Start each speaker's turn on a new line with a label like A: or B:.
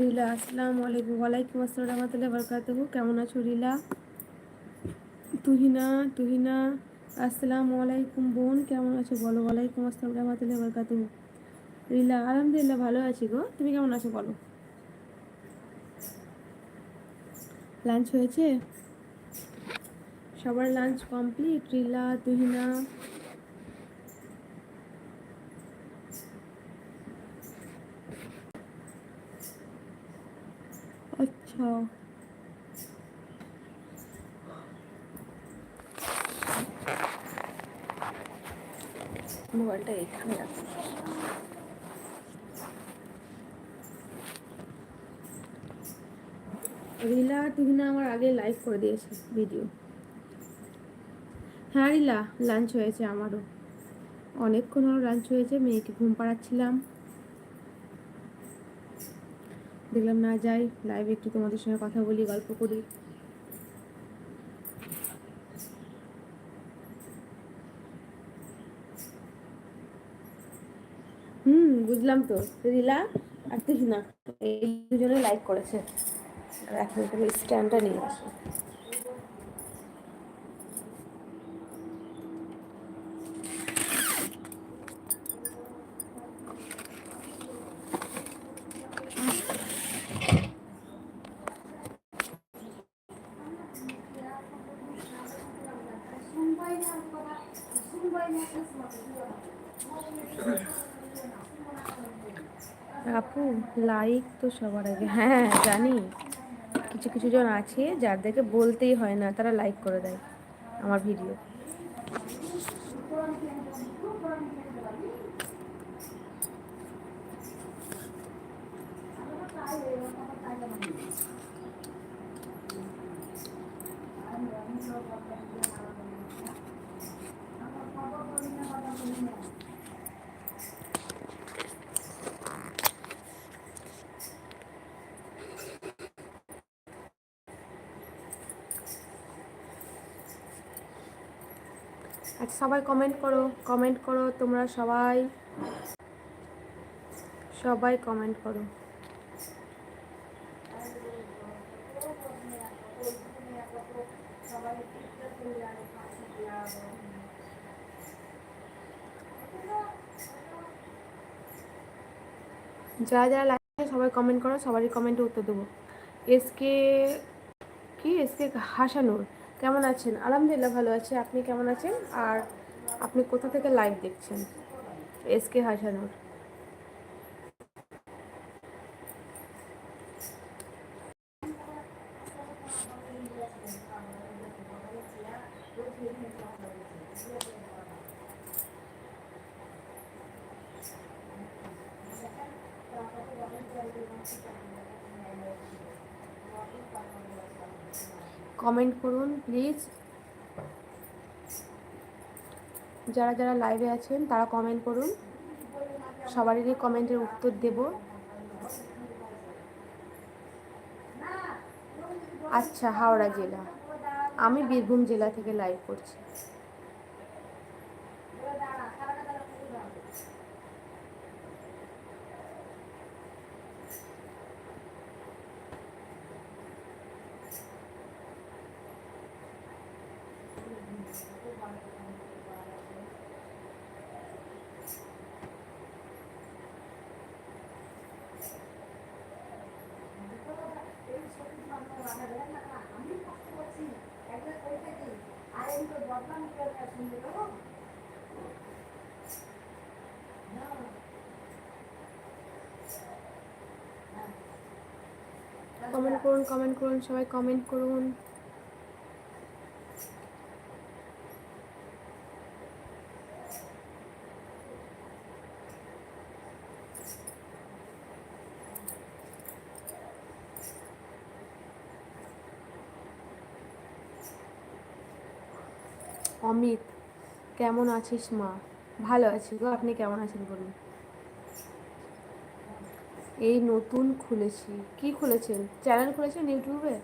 A: রিলা আসসালামু আলাইকুম। ওয়ালাইকুম আসসালাম রাহমাতুল্লাহি ওয়া বারাকাতুহু। কেমন আছো রিলা? তুহিনা তুহিনা আসসালামু আলাইকুম বোন, কেমন আছো বলো? ওয়ালাইকুম আসসালাম রাহমাতুল্লাহি ওয়া বারাকাতুহু। রিলা আলহামদুলিল্লাহ ভালো আছি গো, তুমি কেমন আছো বলো? লাঞ্চ হয়েছে? সবার লাঞ্চ কমপ্লিট? রিলা তুহিনা আচ্ছা, মোবাইলটা এখানে রাখো। রিলা তুহিনা আমার আগে লাইভ করে দিয়েছে ভিডিও। হ্যাঁ রিলা, লাঞ্চ হয়েছে আমারও, অনেকক্ষণ হলো লাঞ্চ হয়েছে। মেয়েকে ঘুম পাড়াচ্ছিলাম, দেখলাম না যাই লাইভে একটু তোমাদের সঙ্গে কথা বলি, গল্প করি। বুঝলাম তো। রিলা আর তুহিনা এই দুজনে লাইক করেছে। এখন তুমি স্ট্যান্ডটা নিয়ে আসো। আপু লাইক তো সবার আগে, হ্যাঁ জানি। কিছু কিছু জন আছে যাদেরকে বলতেই হয় না, তারা লাইক করে দেয় আমার ভিডিও। আচ্ছা সবাই কমেন্ট করো, কমেন্ট করো তোমরা সবাই, সবাই কমেন্ট করো। যারা যারা লাইক সবাই কমেন্ট করো, সবারই কমেন্টে উত্তর দেবো। এসকে কি, এসকে হাসানুর কেমন আছেন? আলহামদুলিল্লাহ ভালো আছি, আপনি কেমন আছেন? আর আপনি কোথা থেকে লাইভ দেখছেন? এসকে হাসানুর। কমেন্ট করুন প্লিজ, যারা যারা লাইভে আছেন তারা কমেন্ট করুন, সবারই কমেন্টের উত্তর দেব। আচ্ছা, হাওড়া জেলা, আমি বীরভূম জেলা থেকে লাইভ করছি। কমেন্ট করুন, কমেন্ট করুন, সবাই কমেন্ট করুন। অমিত কেমন আছিস মা? ভালো আছি গো, আপনি কেমন আছেন বলুন? এই নতুন খুলেছি। কি খুলেছেন? চ্যানেল খুলেছেন ইউটিউবে?